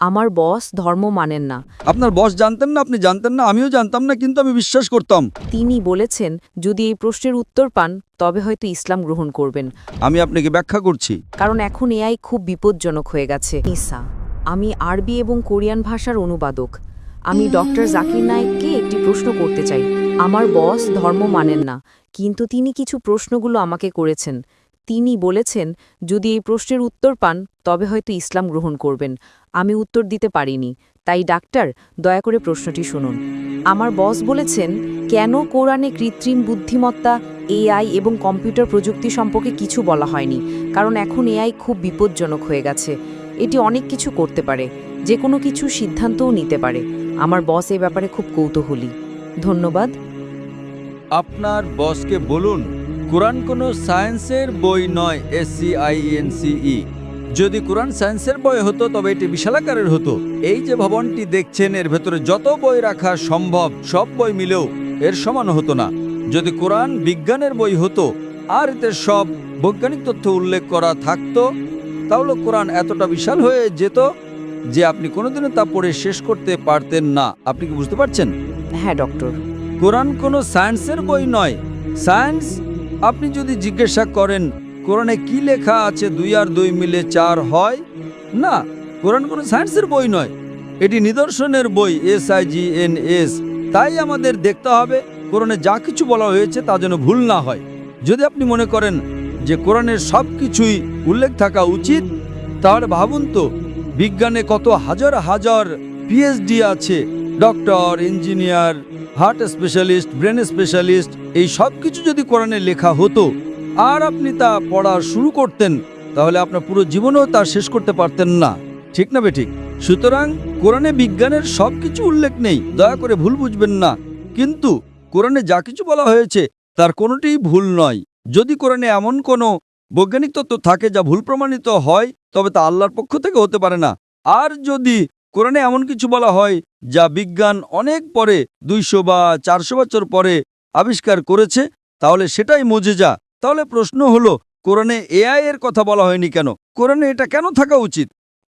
আমার বস ধর্ম মানেন না। আপনার বস জানতেন না, আপনি জানতেন না, আমিও জানতাম না, কিন্তু আমি বিশ্বাস করতাম। তিনি বলেছেন যদি এই প্রশ্নের উত্তর পান তবে হয়তো ইসলাম গ্রহণ করবেন, আমি আপনাকে ব্যাখ্যা করছি। কারণ এখন এআই খুব বিপজ্জনক হয়ে গেছে। নিসা, আমি আরবি এবং কোরিয়ান ভাষার অনুবাদক। আমি ডক্টর জাকির নায়েককে একটি প্রশ্ন করতে চাই। আমার বস ধর্ম মানেন না, কিন্তু তিনি কিছু প্রশ্নগুলো আমাকে করেছেন। তিনি বলেছেন যদি এই প্রশ্নের উত্তর পান তবে হয়তো ইসলাম গ্রহণ করবেন। আমি উত্তর দিতে পারিনি, তাই ডাক্তার দয়া করে প্রশ্নটি শুনুন। আমার বস বলেছেন কেন কোরআনে কৃত্রিম বুদ্ধিমত্তা, এআই এবং কম্পিউটার প্রযুক্তি সম্পর্কে কিছু বলা হয়নি, কারণ এখন এআই খুব বিপজ্জনক হয়ে গেছে। এটি অনেক কিছু করতে পারে, যে কোনো কিছু সিদ্ধান্তও নিতে পারে। আমার বস এই ব্যাপারে খুব কৌতূহলী। ধন্যবাদ। আপনার বসকে বলুন কোরআন কোনো সায়েন্সের বই নয়, SCIENCE। যদি কোরআন সায়েন্সের বই হতো তবে এটি বিশালাকারের হতো। এই যে ভবনটি দেখছেন এর ভেতরে যত বই রাখা সম্ভব সব বই মিলেও এর সমান হতো না। যদি কোরআন বিজ্ঞানের বই হতো আর এতে সব বৈজ্ঞানিক তথ্য উল্লেখ করা থাকতো, তাহলে কোরআন এতটা বিশাল হয়ে যেত যে আপনি কোনোদিনও তা পড়ে শেষ করতে পারতেন না। আপনি কি বুঝতে পারছেন? হ্যাঁ ডক্টর। কোরআন কোনো সায়েন্সের বই নয়। সায়েন্স, আপনি যদি জিজ্ঞাসা করেন কোরআনে কি লেখা আছে 2 আর 2 মিলে 4 হয়, না, কোরআন কোনো সায়েন্সের বই নয়, এটি নিদর্শনের বই, SIGNS। তাই আমাদের দেখতে হবে কোরআনে যা কিছু বলা হয়েছে তা যেন ভুল না হয়। যদি আপনি মনে করেন যে কোরআনের সব কিছুই উল্লেখ থাকা উচিত, তাহলে ভাবুন তো বিজ্ঞানে কত হাজার হাজার PhD আছে, doctor, engineer, heart specialist, brain specialist. এই সব কিছু যদি কোরআনে লেখা হতো আর আপনি তা পড়া শুরু করতেন, তাহলে আপনার পুরো জীবনেও তা শেষ করতে পারতেন না। ঠিক না বেঠিক? সুতরাং কোরআনে বিজ্ঞানের সব কিছু উল্লেখ নেই, দয়া করে ভুল বুঝবেন না। কিন্তু কোরআনে যা কিছু বলা হয়েছে তার কোনোটিই ভুল নয়। যদি কোরআনে এমন কোনো বৈজ্ঞানিক তত্ত্ব থাকে যা ভুল প্রমাণিত হয়, তবে তা আল্লাহর পক্ষ থেকে হতে পারে না। আর যদি কোরআনে এমন কিছু বলা হয় যা বিজ্ঞান অনেক পরে, 200 বা 400 বছর পরে আবিষ্কার করেছে, তাহলে সেটাই মুজিজা। তাহলে প্রশ্ন হলো কোরআনে AI এর কথা বলা হয়নি কেন? কোরআনে এটা কেন থাকা উচিত?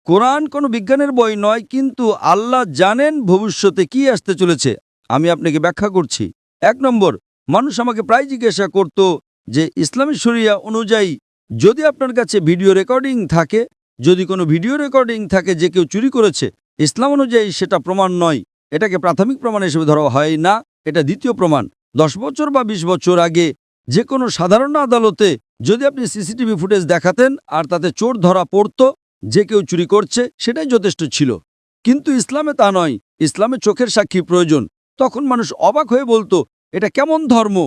কোরআন কোনো বিজ্ঞানের বই নয়, কিন্তু আল্লাহ জানেন ভবিষ্যতে কি আসতে চলেছে। আমি আপনাকে ব্যাখ্যা করছি। 1 নম্বর, মানুষ আমাকে প্রায় জিজ্ঞাসা করত যে ইসলামী শরিয়া অনুযায়ী যদি আপনার কাছে ভিডিও রেকর্ডিং থাকে, যদি কোনো ভিডিও রেকর্ডিং থাকে যে কেউ চুরি করেছে, ইসলাম অনুযায়ী সেটা প্রমাণ নয়, এটাকে প্রাথমিক প্রমাণ হিসেবে ধরা হয় না, এটা দ্বিতীয় প্রমাণ। 10 বছর বা 20 বছর আগে যে কোনো সাধারণ আদালতে যদি আপনি CCTV ফুটেজ দেখাতেন আর তাতে চোর ধরা পড়তো যে কেউ চুরি করছে, সেটাই যথেষ্ট ছিল। কিন্তু ইসলামে তা নয়, ইসলামে চোখের সাক্ষী প্রয়োজন। তখন মানুষ অবাক হয়ে বলতো এটা কেমন ধর্ম?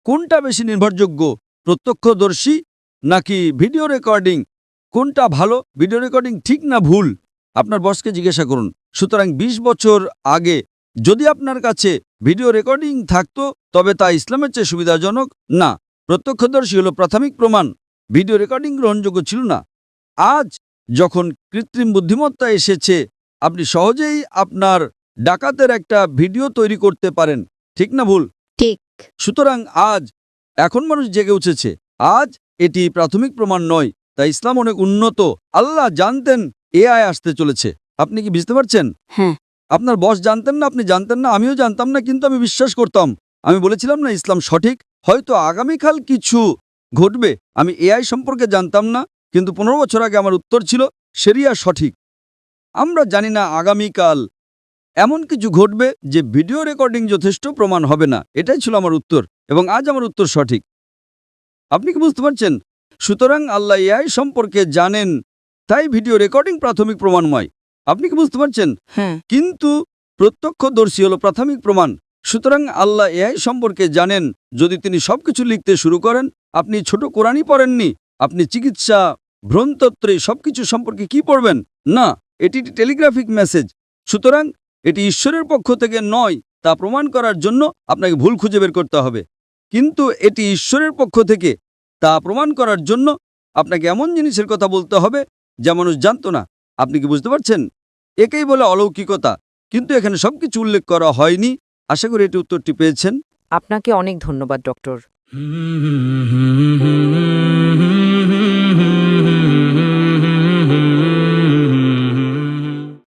কোনটা বেশি নির্ভরযোগ্য, প্রত্যক্ষদর্শী নাকি ভিডিও রেকর্ডিং? কোনটা ভালো, ভিডিও রেকর্ডিং ঠিক না ভুল? আপনার বসকে জিজ্ঞাসা করুন। সুতরাং 20 বছর আগে যদি আপনার কাছে ভিডিও রেকর্ডিং থাকতো, তবে তা ইসলামের চেয়ে সুবিধাজনক না। প্রত্যক্ষদর্শী হলো প্রাথমিক প্রমাণ, ভিডিও রেকর্ডিং গ্রহণযোগ্য ছিল না। আজ যখন কৃত্রিম বুদ্ধিমত্তা এসেছে, আপনি সহজেই আপনার ডাকাতের একটা ভিডিও তৈরি করতে পারেন। ঠিক না ভুল? ঠিক। সুতরাং এখন মানুষ জেগে উঠেছে। আজ এটি প্রাথমিক প্রমাণ নয়, তাই ইসলাম অনেক উন্নত। আল্লাহ জানতেন AI আসতে চলেছে। আপনি কি বুঝতে পারছেন? হ্যাঁ। আপনার বস জানতেন না, আপনি জানতেন না, আমিও জানতাম না, কিন্তু আমি বিশ্বাস করতাম। আমি বলেছিলাম না ইসলাম সঠিক, হয়তো আগামীকাল কিছু ঘটবে। আমি AI সম্পর্কে জানতাম না, কিন্তু 15 বছর আগে আমার উত্তর ছিল শরিয়া সঠিক। আমরা জানি না আগামীকাল এমন কিছু ঘটবে যে ভিডিও রেকর্ডিং যথেষ্ট প্রমাণ হবে না। এটাই ছিল আমার উত্তর, এবং আজ আমার উত্তর সঠিক। আপনি কি বুঝতে পারছেন? সুতরাং আল্লাহ AI সম্পর্কে জানেন, তাই ভিডিও রেকর্ডিং প্রাথমিক প্রমাণময়। আপনি কি বুঝতে পারছেন? হ্যাঁ। কিন্তু প্রত্যক্ষদর্শী হলো প্রাথমিক প্রমাণ। সুতরাং আল্লাহ AI সম্পর্কে জানেন। যদি তিনি সবকিছু লিখতে শুরু করেন, আপনি ছোট কোরআনই পড়েননি, আপনি চিকিৎসা, ভ্রণতত্ত্ব সবকিছু সম্পর্কে কি পড়বেন? না, এটি টেলিগ্রাফিক মেসেজ। সুতরাং এটি ঈশ্বরের পক্ষ থেকে নয়, তা প্রমাণ করার জন্য আপনাকে ভুল খুঁজে বের করতে হবে। কিন্তু এটি ঈশ্বরের পক্ষ থেকে, তা প্রমাণ করার জন্য আপনাকে এমন জিনিসের কথা বলতে হবে যা মানুষ জানত না। আপনি কি বুঝতে পারছেন? একেই বলে অলৌকিকতা। কিন্তু এখানে সবকিছু উল্লেখ করা হয়নি। আশা করি এটি উত্তরটি পেয়েছেন। আপনাকে অনেক ধন্যবাদ ডক্টর।